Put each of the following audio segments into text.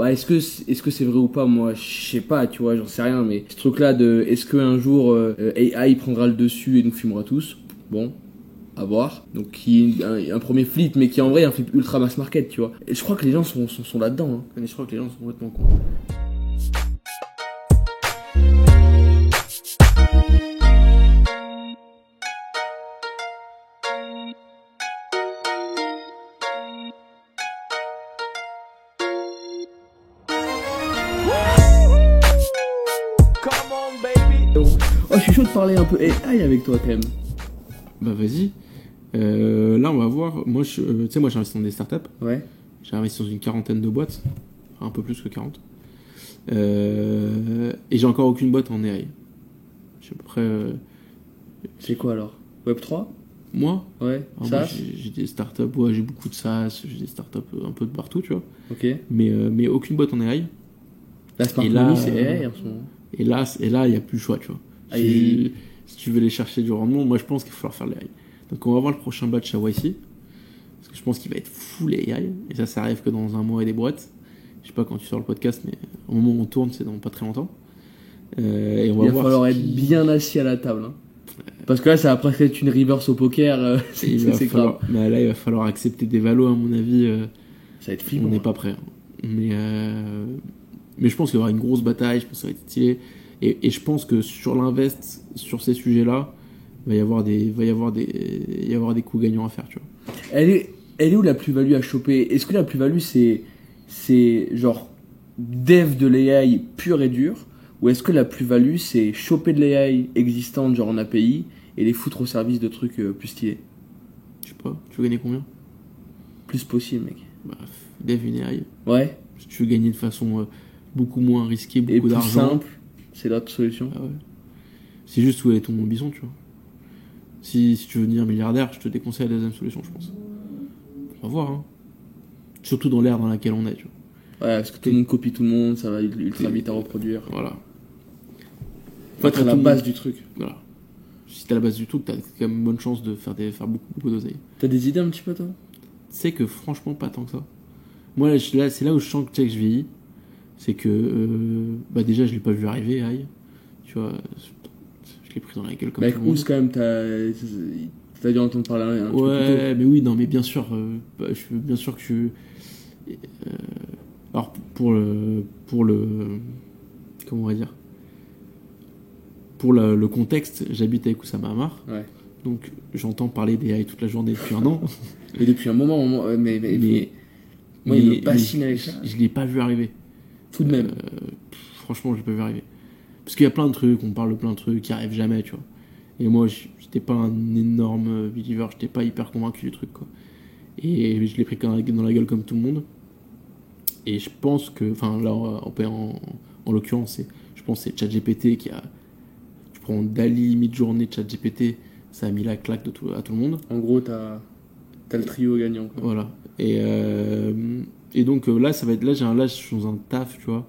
Bah, est-ce que c'est vrai ou pas? Moi, je sais pas, tu vois, j'en sais rien, mais ce truc-là de est-ce qu'un jour AI prendra le dessus et nous filmera tous? Bon, à voir. Donc, qui est un premier flip, mais qui est en vrai un flip ultra mass market, tu vois. Et je crois que les gens sont là-dedans, hein. Et je crois que les gens sont complètement cons. Oh, je suis chaud de parler un peu AI avec toi quand même. Bah vas-y. Là, on va voir. Moi, tu sais, moi, j'ai investi dans des startups. Ouais. J'ai investi dans une quarantaine de boîtes. Enfin, un peu plus que 40. Et j'ai encore aucune boîte en AI. J'ai à peu près... C'est quoi alors? Web3? moi, Ouais. alors moi, SaaS? j'ai des startups. Ouais, j'ai beaucoup de SaaS. J'ai des startups un peu de partout, tu vois. Ok. Mais aucune boîte en AI. La Smart Et là, Money, c'est AI en ce moment. Et là, il n'y a plus le choix, tu vois. Ah, Si tu veux aller chercher du rendement, moi, je pense qu'il va falloir faire l'AI. Donc, on va voir le prochain batch à YC. Parce que je pense qu'il va être full AI. Et ça arrive que dans un mois et des boîtes. Je sais pas quand tu sors le podcast, mais au moment où on tourne, c'est dans pas très longtemps. Et on va Il va voir falloir être bien assis à la table. Hein. Parce que là, ça va presque être une reverse au poker. C'est grave. Mais là, il va falloir accepter des valos, à mon avis. Ça va être flippant. On n'est pas prêt. Mais je pense qu'il y aura une grosse bataille. Je pense que ça va être stylé. Et je pense que sur l'invest, sur ces sujets-là, il va y avoir des coups gagnants à faire, tu vois. Elle est où la plus-value à choper? Est-ce que la plus-value, c'est genre dev de l'AI pur et dur? Ou est-ce que la plus-value, c'est choper de l'AI existante, genre en API, et les foutre au service de trucs plus stylés? Je sais pas, tu veux gagner combien? Plus possible, mec. Bah, dev une AI. Ouais. Si tu veux gagner de façon beaucoup moins risquée, Et beaucoup plus d'argent. simple, c'est l'autre solution. Ah ouais. C'est juste où est ton bison, tu vois. Si tu veux devenir milliardaire, je te déconseille la deuxième solution, je pense. On va voir, hein. Surtout dans l'ère dans laquelle on est, tu vois. Ouais, parce que tout le monde copie tout le monde, ça va ultra vite à reproduire. Voilà. Faut être à la base du truc. Voilà. Si t'es à la base du truc, t'as quand même une bonne chance de faire beaucoup d'oseille. T'as des idées un petit peu, toi? Tu sais que franchement, pas tant que ça. Moi, c'est là où je sens que, tu sais, que je vieillis. C'est que, bah déjà, je l'ai pas vu arriver, aïe. Tu vois, je l'ai pris dans la gueule comme Mec, tout le monde. Ous, quand même, t'as dû entendre parler un petit peu plus tôt. Ouais, mais oui, non, mais bien sûr, bien sûr que alors, pour le. Comment on va dire? Pour le contexte, j'habite avec Oussama Hamar. Ouais. Donc, j'entends parler des AI toute la journée depuis un an. Et depuis un moment, moi, il me fascine avec ça. Je l'ai pas vu arriver. Tout de même. Franchement, je l'ai pas vu arriver. Parce qu'il y a plein de trucs, on parle de plein de trucs qui arrivent jamais, tu vois. Et moi, j'étais pas un énorme believer, j'étais pas hyper convaincu du truc, quoi. Et je l'ai pris dans la gueule comme tout le monde. Et je pense que, enfin, là, en l'occurrence, je pense que c'est ChatGPT qui a. Tu prends Dali, mid-journée, ChatGPT, ça a mis la claque à tout le monde. En gros, t'as le trio gagnant, quoi. Voilà. Et donc là, ça va être. Là, je suis dans un taf, tu vois,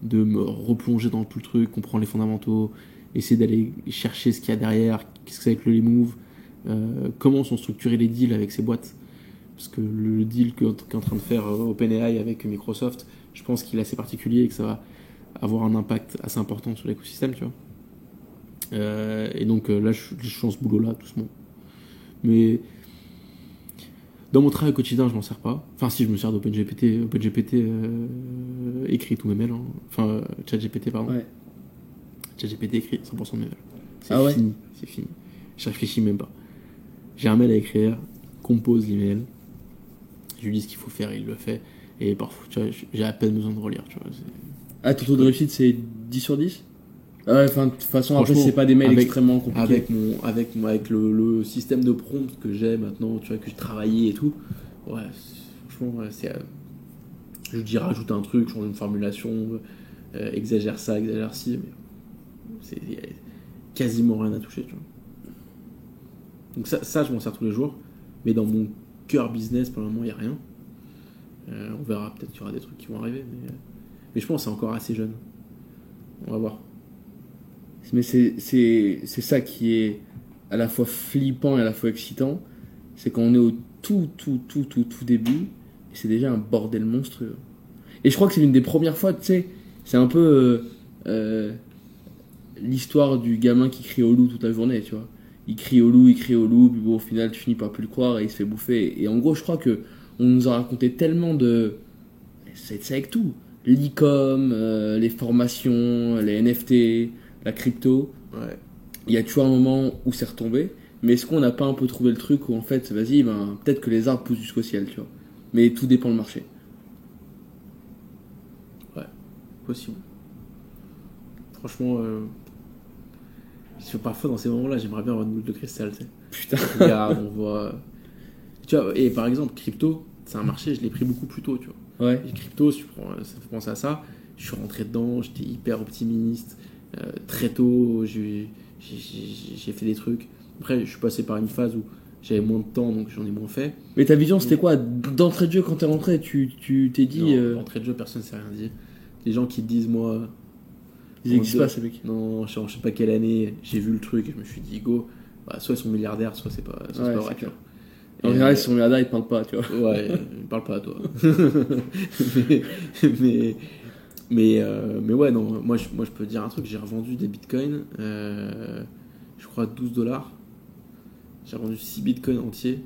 de me replonger dans tout le truc, comprendre les fondamentaux, essayer d'aller chercher ce qu'il y a derrière, qu'est-ce que c'est avec le move, comment sont structurés les deals avec ces boîtes. Parce que le deal qu'est en train de faire OpenAI avec Microsoft, je pense qu'il est assez particulier et que ça va avoir un impact assez important sur l'écosystème, tu vois. Et donc là, je suis dans ce boulot-là, doucement. Mais dans mon travail quotidien, je m'en sers pas. Enfin, si, je me sers d'OpenGPT. OpenGPT écrit tous mes mails. Hein. Enfin, ChatGPT, pardon. Ouais. ChatGPT écrit 100% de mes mails. C'est Ah ouais? fini, c'est fini. Je réfléchis même pas. J'ai un mail à écrire, compose l'email, je lui dis ce qu'il faut faire et il le fait. Et parfois, tu vois, j'ai à peine besoin de relire, tu vois. Ah, ton taux de réussite, c'est 10 sur 10? Ouais, enfin, de toute façon, après, c'est pas des mails extrêmement compliqués. Avec le système de prompt que j'ai maintenant, tu vois, que je travaillais et tout, ouais, franchement, c'est. Je dis rajoute un truc, change une formulation, exagère ça, exagère ci, mais c'est quasiment rien à toucher, tu vois. Donc ça je m'en sers tous les jours, mais dans mon cœur business, pour le moment, il n'y a rien. On verra, peut-être qu'il y aura des trucs qui vont arriver, mais je pense que c'est encore assez jeune. On va voir. Mais c'est ça qui est à la fois flippant et à la fois excitant, c'est qu'on est au tout début, et c'est déjà un bordel monstrueux. Et je crois que c'est une des premières fois, tu sais, c'est un peu l'histoire du gamin qui crie au loup toute la journée, tu vois. Il crie au loup, puis bon, au final, tu finis par plus le croire et il se fait bouffer. Et en gros, je crois que on nous a raconté tellement de... C'est avec tout. L'e-com, les formations, les NFT, la crypto. Ouais. Il y a toujours un moment où c'est retombé. Mais est-ce qu'on n'a pas un peu trouvé le truc où en fait, vas-y, ben, peut-être que les arbres poussent jusqu'au ciel, tu vois. Mais tout dépend du marché. Possible. Franchement, parfois dans ces moments-là, j'aimerais bien avoir une boule de cristal, tu sais. Putain. On regarde, on voit. Tu vois, et par exemple, crypto, c'est un marché, je l'ai pris beaucoup plus tôt, tu vois. Ouais. Et crypto, si tu prends, ça me fait penser à ça. Je suis rentré dedans, j'étais hyper optimiste. Très tôt, j'ai fait des trucs. Après, je suis passé par une phase où j'avais moins de temps, donc j'en ai moins fait. Mais ta vision, c'était quoi d'entrée de jeu quand t'es rentré? Tu t'es dit. Non, entrée de jeu, personne ne s'est rien dit. Les gens qui te disent, moi. Ils n'existent pas, ces mecs. Non, je sais pas quelle année, j'ai vu le truc et je me suis dit, go, bah, soit ils sont milliardaires, soit c'est pas, Ouais, c'est pas vrai. c'est clair. En général, ils sont milliardaires, ils parlent pas, tu vois. Ouais, ils parlent pas à toi. mais ouais, non, moi je peux te dire un truc, j'ai revendu des bitcoins, je crois $12. J'ai revendu 6 bitcoins entiers,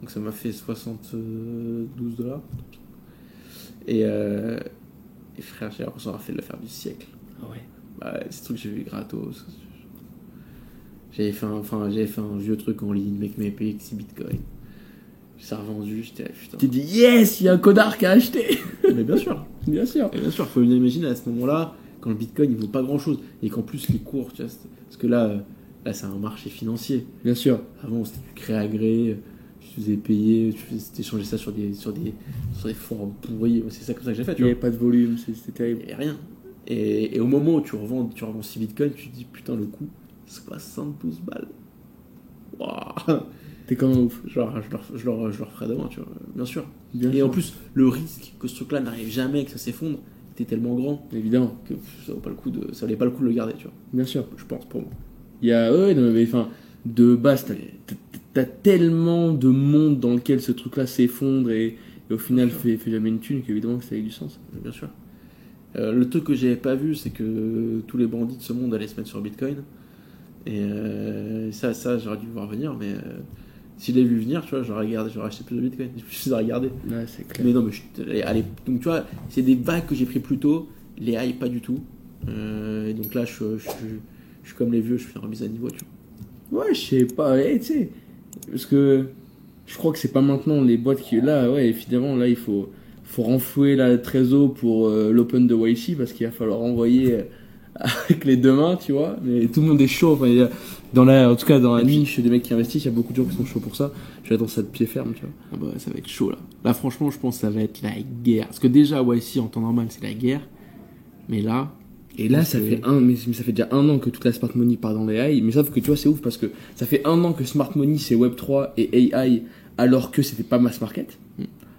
donc ça m'a fait $72. Et frère, j'ai l'impression d'avoir fait l'affaire du siècle. Ah ouais. Bah, c'est truc que j'ai vu gratos. J'avais fait un vieux truc en ligne, mec m'avait payé 6 bitcoins. J'ai revendu, j'étais là, putain. Tu dis, yes, il y a un connard qui a acheté. Mais bien sûr, faut bien imaginer à ce moment-là, quand le bitcoin il vaut pas grand chose, et qu'en plus les cours, tu vois, parce que là c'est un marché financier. Bien sûr. Avant c'était du gré à gré, tu faisais payer, t'échangeais ça sur des forums pourris, c'est ça comme ça que j'ai fait, tu Il n'y vois. avait pas de volume, c'était terrible. Et rien. Et au moment où tu revends 6 bitcoins, tu te dis putain, le coup, 72 balles. Waouh. T'es comme un ouf. Genre, je leur ferai demain, tu vois, bien sûr. Bien et sûr. en plus, le risque que ce truc-là n'arrive jamais, que ça s'effondre, était tellement grand Évidemment. que ça valait pas le coup de le garder, tu vois. Bien sûr. Je pense, pour moi. Il y a, ouais, non, mais enfin, de base, t'as tellement de monde dans lequel ce truc-là s'effondre et au final fait jamais une thune qu'évidemment que ça ait du sens. Bien sûr. Le truc que j'avais pas vu, c'est que tous les bandits de ce monde allaient se mettre sur Bitcoin. Et ça j'aurais dû voir venir, mais si je l'avais vu venir, tu vois, j'aurais acheté plus de Bitcoin. Je suis à regarder. Ouais, c'est clair. Mais non, mais allez, donc tu vois, c'est des vagues que j'ai pris plus tôt, les high pas du tout. Et donc là, je suis comme les vieux, je fais une remise à niveau, tu vois. Ouais, je sais pas, tu sais, parce que je crois que c'est pas maintenant les boîtes qui... Là, ouais, évidemment, là, il faut renflouer la trésor pour l'Open de YC, parce qu'il va falloir envoyer avec les deux mains, tu vois. Mais tout le monde est chaud, enfin, en tout cas, dans la niche des mecs qui investissent, il y a beaucoup de gens qui sont chauds pour ça. J'attends ça de pied ferme, tu vois. Ah bah, ça va être chaud, là. Là, franchement, je pense que ça va être la guerre. Parce que déjà, YC, en temps normal, c'est la guerre. Mais là... Et là, ça fait déjà 1 an que toute la smart money part dans les AI. Mais sauf que tu vois, c'est ouf parce que ça fait 1 an que smart money c'est Web3 et AI alors que c'était pas mass market.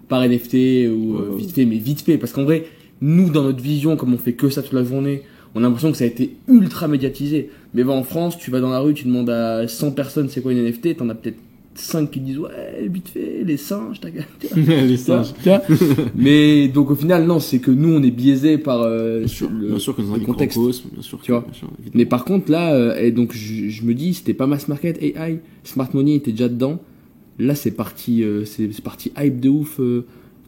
Par NFT ou vite fait. Parce qu'en vrai, nous, dans notre vision, comme on fait que ça toute la journée, on a l'impression que ça a été ultra médiatisé. Mais en France, tu vas dans la rue, tu demandes à 100 personnes c'est quoi une NFT, t'en as peut-être 5 qui disent ouais, vite fait, les singes, t'as gagné. Les singes. Mais donc au final, non, c'est que nous on est biaisé par bien sûr que dans le contexte. Bien sûr, tu vois. Mais par contre, là, et donc je me dis, c'était pas mass market AI, Smart Money était déjà dedans. Là, c'est parti hype de ouf,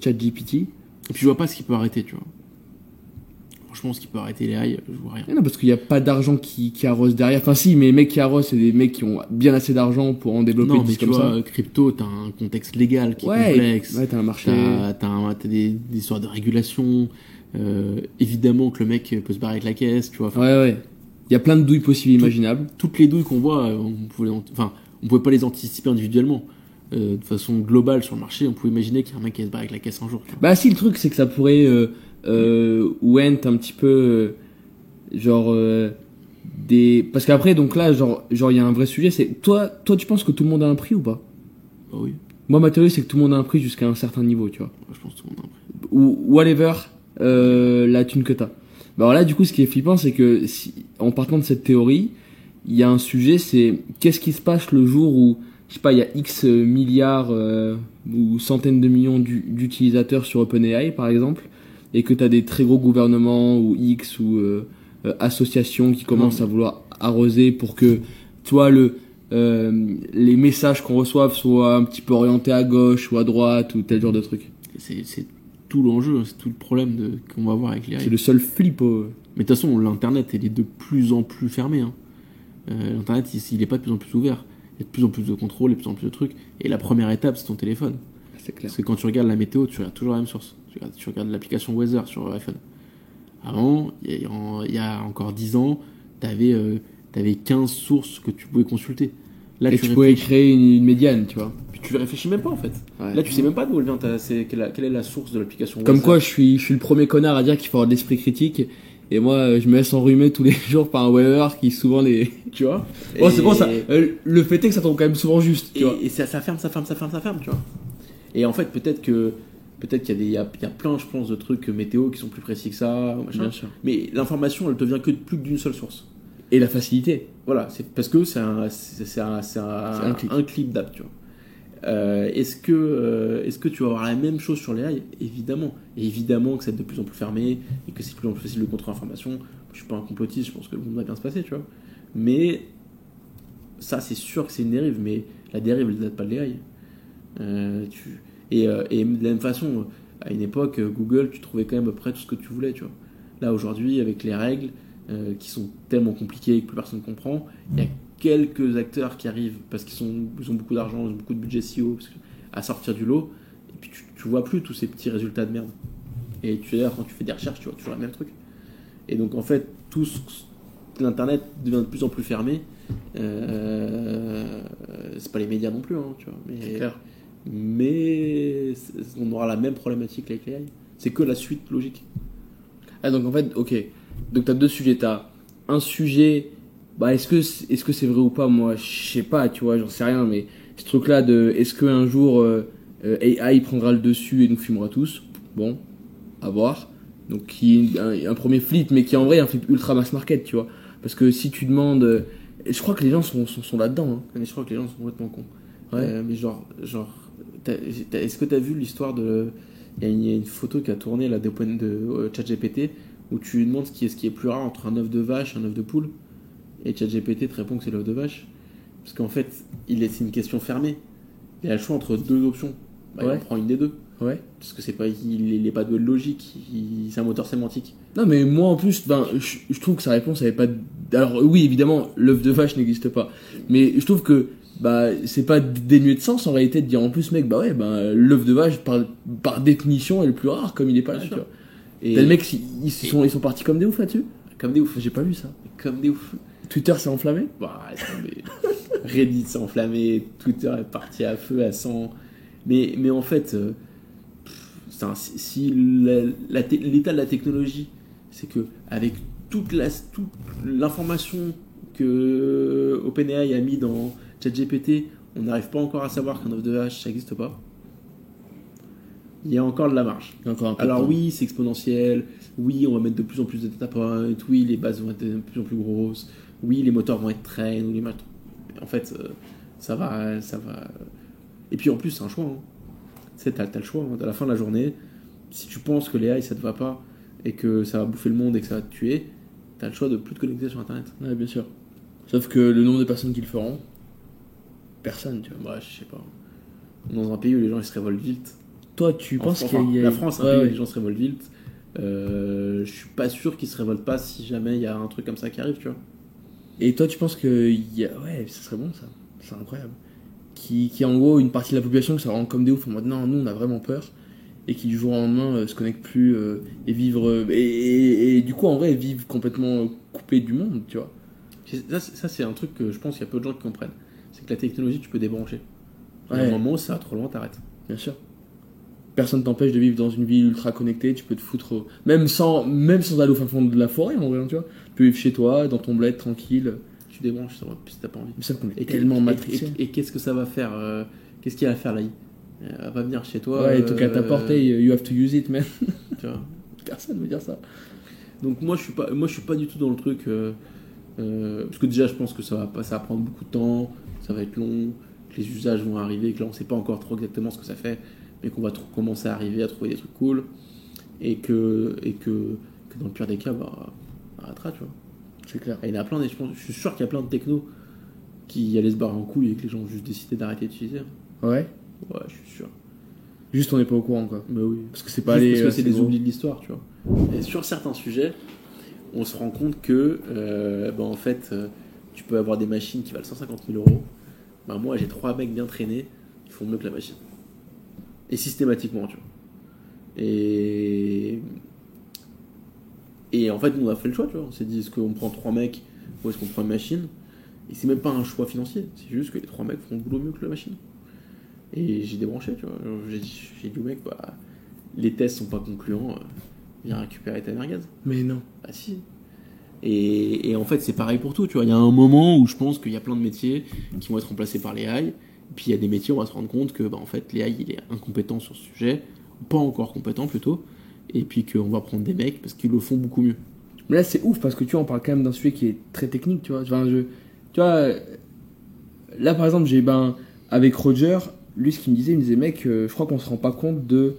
ChatGPT. Et puis je vois pas ce qui peut arrêter, tu vois. Franchement, ce qui peut arrêter les high, je vois rien. Non, parce qu'il n'y a pas d'argent qui arrose derrière. Enfin, si, mais les mecs qui arrosent, c'est des mecs qui ont bien assez d'argent pour en développer non, des mais comme tu vois, ça. Crypto, t'as un contexte légal qui est complexe. Ouais, t'as un marché. T'as des histoires de régulation. Évidemment que le mec peut se barrer avec la caisse, tu vois. Enfin, ouais. Il y a plein de douilles possibles et imaginables. Toutes les douilles qu'on voit, on pouvait pas les anticiper individuellement. De façon globale sur le marché, on pouvait imaginer qu'il y a un mec qui va se barrer avec la caisse un jour. Tu vois. Bah si, le truc c'est que ça pourrait went un petit peu parce qu'après donc là genre il y a un vrai sujet, c'est toi tu penses que tout le monde a un prix ou pas? Bah oui. Moi ma théorie c'est que tout le monde a un prix jusqu'à un certain niveau, tu vois. Je pense que tout le monde a un prix. Ou whatever la thune que t'as. Bah alors là du coup ce qui est flippant c'est que en partant de cette théorie, il y a un sujet, c'est qu'est-ce qui se passe le jour où je sais pas, il y a X milliards ou centaines de millions d'utilisateurs sur OpenAI, par exemple. et que t'as des très gros gouvernements ou X ou associations qui commencent à vouloir arroser pour que, tu vois, les messages qu'on reçoive soient un petit peu orientés à gauche ou à droite ou tel genre de truc. C'est tout l'enjeu, c'est tout le problème qu'on va avoir avec les C'est le seul flip. Mais de toute façon, l'internet il est de plus en plus fermé. Hein. L'internet il est pas de plus en plus ouvert. Il y a de plus en plus de contrôle, il y a de plus en plus de trucs. Et la première étape, c'est ton téléphone. C'est clair. Parce que quand tu regardes la météo, tu regardes toujours la même source. Tu regardes l'application Weather sur iPhone. Avant, il y a encore 10 ans, t'avais 15 sources que tu pouvais consulter. Là, et tu pouvais créer une médiane, tu vois. Puis tu réfléchis même pas en fait. Ouais. Là, tu sais même pas d'où elle vient. Quelle est la source de l'application Comme Weather. quoi, je suis le premier connard à dire qu'il faut avoir de l'esprit critique. Et moi, je me laisse enrhumer tous les jours par un weather qui souvent les. Tu vois. Bon, c'est bon ça. Le fait est que ça tombe quand même souvent juste. Tu vois. Et ça ferme, tu vois. Et en fait, peut-être qu'il y a plein, je pense, de trucs météo qui sont plus précis que ça, machin. Bien sûr. Mais l'information, elle te vient que plus que d'une seule source. Et la facilité. Voilà, c'est parce que c'est un clip d'app, tu vois. Est-ce que tu vas avoir la même chose sur les AI? Évidemment. Et évidemment que c'est de plus en plus fermé et que c'est de plus en plus facile de contrôler l'information. Je suis pas un complotiste, je pense que le monde va bien se passer, tu vois. Mais ça, c'est sûr que c'est une dérive, mais la dérive, elle ne date pas de l'AI. Et de la même façon, à une époque, Google, tu trouvais quand même à peu près tout ce que tu voulais, tu vois. Là, aujourd'hui, avec les règles qui sont tellement compliquées que plus personne ne comprend, il y a quelques acteurs qui arrivent parce qu'ils ont beaucoup d'argent, ils ont beaucoup de budget SEO à sortir du lot, et puis tu vois plus tous ces petits résultats de merde. Et quand tu fais des recherches, tu vois toujours le même truc. Et donc, en fait, l'internet devient de plus en plus fermé. C'est pas les médias non plus, hein, tu vois. C'est clair. Mais on aura la même problématique avec les AI. C'est que la suite logique. Ah, donc en fait, ok. Donc t'as deux sujets. T'as un sujet, bah est-ce que c'est vrai ou pas? Moi, je sais pas, tu vois, j'en sais rien, mais ce truc-là de est-ce qu'un jour AI prendra le dessus et nous filmera tous? Bon, à voir. Donc qui est un premier flip, mais qui est en vrai un flip ultra mass market, tu vois. Parce que si tu demandes, je crois que les gens sont là-dedans. Hein. Mais je crois que les gens sont complètement cons. Ouais. Mais genre est-ce que t'as vu l'histoire de... Il y a une photo qui a tourné là, de ChatGPT où tu lui demandes ce qui est plus rare entre un œuf de vache et un œuf de poule. Et ChatGPT te répond que c'est l'œuf de vache. Parce qu'en fait, c'est une question fermée. Il a le choix entre deux options. Bah, Ouais. il en prend une des deux. Ouais. Parce que il est pas doué de logique. C'est un moteur sémantique. Non, mais moi en plus, je trouve que sa réponse avait pas. Alors oui, évidemment, l'œuf de vache n'existe pas. Mais je trouve que c'est pas dénué de sens en réalité de dire en plus, mec, l'œuf de vache par définition est le plus rare comme il est pas là. Tu vois. Et T'as le mec, ils sont partis comme des oufs là-dessus. comme des oufs. J'ai pas vu ça. Comme des oufs. Twitter s'est enflammé. Bah, Reddit s'est enflammé, Twitter est parti à feu, à 100. Mais en fait, si l'état de la technologie, c'est que avec toute l'information que OpenAI a mis dans ChatGPT, on n'arrive pas encore à savoir qu'un œuf de vache, ça n'existe pas. Il y a encore de la marge. Encore un peu. Alors oui, c'est exponentiel. Oui, on va mettre de plus en plus de data points. Oui, les bases vont être de plus en plus grosses. Oui, les moteurs vont être train ou les machins. En fait, ça va. Et puis en plus, c'est un choix. Hein. Tu sais, t'as le choix. Hein. À la fin de la journée, si tu penses que les AI ça te va pas et que ça va bouffer le monde et que ça va te tuer, t'as le choix de plus te connecter sur Internet. Ouais, bien sûr. Sauf que le nombre de personnes qui le feront, personne, tu vois. Bah, je sais pas. Dans un pays où les gens ils se révoltent vite. Toi, tu penses qu'il y a. La France, c'est un pays où les gens se révoltent vite. Je suis pas sûr qu'ils se révoltent pas si jamais il y a un truc comme ça qui arrive, tu vois. Et toi, tu penses que ouais, ça serait bon ça. C'est incroyable. Qui en gros une partie de la population que ça rend comme des oufs en mode non, nous on a vraiment peur et qui du jour au lendemain se connectent plus et vivre et du coup en vrai vivent complètement coupés du monde, tu vois. Ça c'est un truc que je pense qu'il y a peu de gens qui comprennent. C'est que la technologie tu peux débrancher. À Ouais. un moment ça va trop loin, t'arrêtes. Bien sûr. Personne t'empêche de vivre dans une ville ultra connectée, tu peux te foutre même sans aller au fin fond de la forêt en vrai, tu vois. Tu peux vivre chez toi dans ton bled tranquille. Tu débranches, ça va, si t'as pas envie. Mais ça qu'on est tellement matrixé. Et qu'est-ce que ça va faire Qu'est-ce qu'il va faire là Elle va venir chez toi. Ouais, il toque à ta porte et you have to use it, man. Tu vois. Personne veut dire ça. Donc moi je suis pas du tout dans le truc parce que déjà je pense que ça va prendre beaucoup de temps, ça va être long, que les usages vont arriver, que là on sait pas encore trop exactement ce que ça fait, mais qu'on va commencer à arriver à trouver des trucs cool. et que dans le pire des cas, arrêtera, tu vois. C'est clair. Et il y en a plein, je suis sûr qu'il y a plein de technos qui allaient se barrer en couille et que les gens ont juste décidé d'arrêter d'utiliser. Ouais. Ouais, je suis sûr. Juste on n'est pas au courant, quoi. Bah oui. Parce que c'est pas les. Parce que c'est des gros. oublis de l'histoire, tu vois. Et sur certains sujets, on se rend compte que, en fait, tu peux avoir des machines qui valent 150 000 euros. Bah, moi, j'ai 3 mecs bien traînés, ils font mieux que la machine. Et systématiquement, tu vois. Et en fait, nous, on a fait le choix, tu vois. On s'est dit, est-ce qu'on prend 3 mecs ou est-ce qu'on prend une machine? Et c'est même pas un choix financier, c'est juste que les 3 mecs font le boulot mieux que la machine. Et j'ai débranché, tu vois. J'ai dit au mec, les tests sont pas concluants, viens récupérer ta merguez. Mais non. Bah si. Et en fait, c'est pareil pour tout, tu vois. Il y a un moment où je pense qu'il y a plein de métiers qui vont être remplacés par les AI. Puis il y a des métiers où on va se rendre compte que, en fait, l'AI, il est incompétent sur ce sujet, pas encore compétent plutôt, et puis qu'on va prendre des mecs parce qu'ils le font beaucoup mieux. Mais là, c'est ouf parce que tu vois, on parle quand même d'un sujet qui est très technique, tu vois. Enfin, tu vois, là par exemple, avec Roger, lui, ce qu'il me disait, mec, je crois qu'on se rend pas compte de.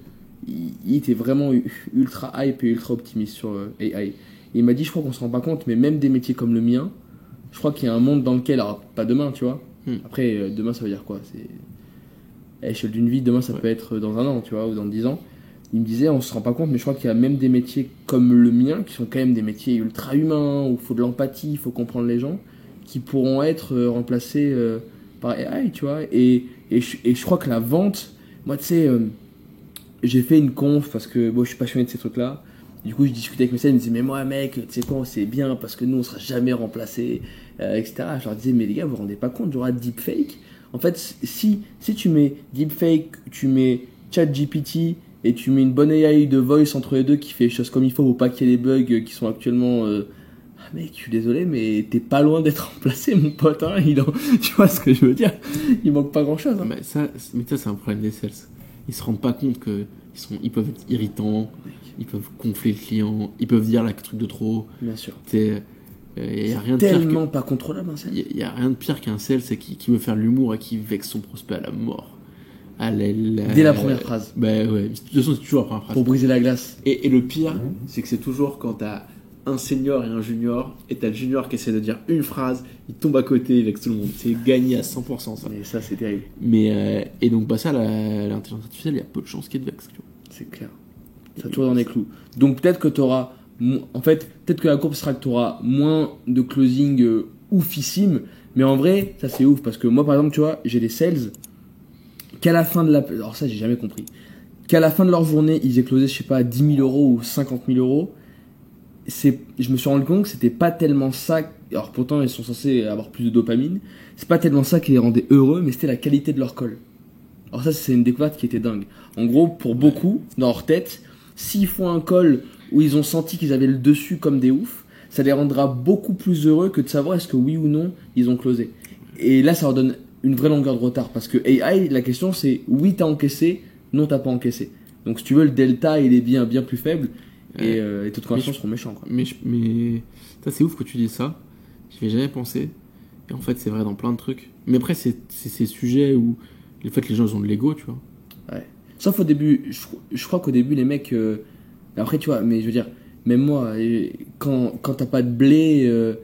Il était vraiment ultra hype et ultra optimiste sur AI. Et il m'a dit, je crois qu'on se rend pas compte, mais même des métiers comme le mien, je crois qu'il y a un monde dans lequel, alors pas demain, tu vois. Après, demain, ça veut dire quoi? C'est à l'échelle d'une vie, demain, ça peut être dans un an, tu vois, ou dans 10 ans. Il me disait, on se rend pas compte, mais je crois qu'il y a même des métiers comme le mien, qui sont quand même des métiers ultra humains, où il faut de l'empathie, il faut comprendre les gens, qui pourront être remplacés par AI, tu vois. Et je crois que la vente, moi, tu sais, j'ai fait une conf parce que je suis passionné de ces trucs-là. Du coup, je discutais avec mes sales, ils me disaient, mais moi, mec, tu sais quoi, c'est bien parce que nous, on sera jamais remplacés, etc. Je leur disais, mais les gars, vous vous rendez pas compte, il y aura deepfake. En fait, si tu mets deepfake, tu mets ChatGPT et tu mets une bonne AI de voice entre les deux qui fait les choses comme il faut, pour pas qu'il y ait des bugs qui sont actuellement. Mec, je suis désolé, mais t'es pas loin d'être remplacé, mon pote. Hein, tu vois ce que je veux dire? Il manque pas grand chose. Hein. Mais ça, c'est un problème des sales. Ils se rendent pas compte que ils peuvent être irritants, ils peuvent gonfler le client, ils peuvent dire le truc de trop. Bien sûr. Y a rien de tellement pire pas contrôlable, un sales. Il y a rien de pire qu'un sales, c'est qui veut faire de l'humour et qui vexe son prospect à la mort. Dès la première phrase. Bah ouais, de toute façon, c'est toujours la première phrase. Pour briser la glace. Et le pire, c'est que c'est toujours quand t'as un senior et un junior, et t'as le junior qui essaie de dire une phrase, il tombe à côté avec tout le monde. C'est gagné à 100%, ça. Mais ça, c'est terrible. Mais, et donc, ça, l'intelligence artificielle, il y a peu de chances qu'il te vexe. C'est clair. Ça tourne dans les clous. Donc peut-être que t'auras. En fait, peut-être que la courbe sera que t'auras moins de closing oufissime, mais en vrai, ça c'est ouf parce que moi, par exemple, tu vois, j'ai des sales qu'à la fin de la. Alors ça, j'ai jamais compris. Qu'à la fin de leur journée, ils aient closé, je sais pas, 10 000 euros ou 50 000 euros. Je me suis rendu compte que c'était pas tellement ça. Alors pourtant, ils sont censés avoir plus de dopamine. C'est pas tellement ça qui les rendait heureux, mais c'était la qualité de leur call. Alors ça, c'est une découverte qui était dingue. En gros, pour beaucoup, dans leur tête, s'ils font un call où ils ont senti qu'ils avaient le dessus comme des oufs, ça les rendra beaucoup plus heureux que de savoir est-ce que oui ou non, ils ont closé. Et là, ça leur donne une vraie longueur de retard. Parce que AI, la question, c'est oui, t'as encaissé, non, t'as pas encaissé. Donc si tu veux, le delta, il est bien plus faible. Et les taux de conversion seront méchants. Quoi. Mais ça, c'est ouf que tu dis ça. J'y avais jamais pensé. Et en fait, c'est vrai dans plein de trucs. Mais après, c'est ces sujets où en fait, les gens ils ont de l'ego, tu vois. Ouais. Sauf au début, je crois qu'au début, les mecs. Après, tu vois, mais je veux dire, même moi, quand t'as pas de blé,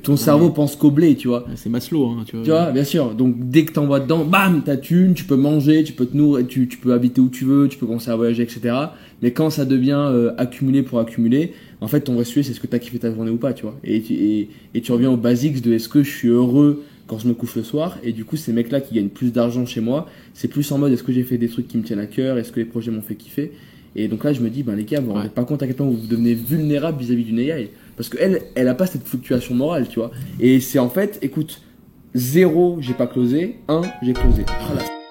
ton cerveau pense qu'au blé, tu vois. C'est Maslow, hein, tu vois. Tu vois, bien sûr. Donc, dès que t'envoies dedans, bam, t'as thune, tu peux manger, tu peux te nourrir, tu peux habiter où tu veux, tu peux commencer à voyager, etc. Mais quand ça devient accumuler pour accumuler, en fait, ton vrai sujet, c'est ce que t'as kiffé ta journée ou pas, tu vois. Et tu reviens aux basics de est-ce que je suis heureux quand je me couche le soir. Et du coup, ces mecs-là qui gagnent plus d'argent chez moi, c'est plus en mode est-ce que j'ai fait des trucs qui me tiennent à cœur, est-ce que les projets m'ont fait kiffer. Et donc là, je me dis, les gars, vous vous rendez pas compte à quel point vous devenez vulnérable vis-à-vis d'une AI. Parce qu'elle a pas cette fluctuation morale, tu vois. Et c'est en fait, écoute, 0, j'ai pas closé, 1, j'ai closé. Voilà.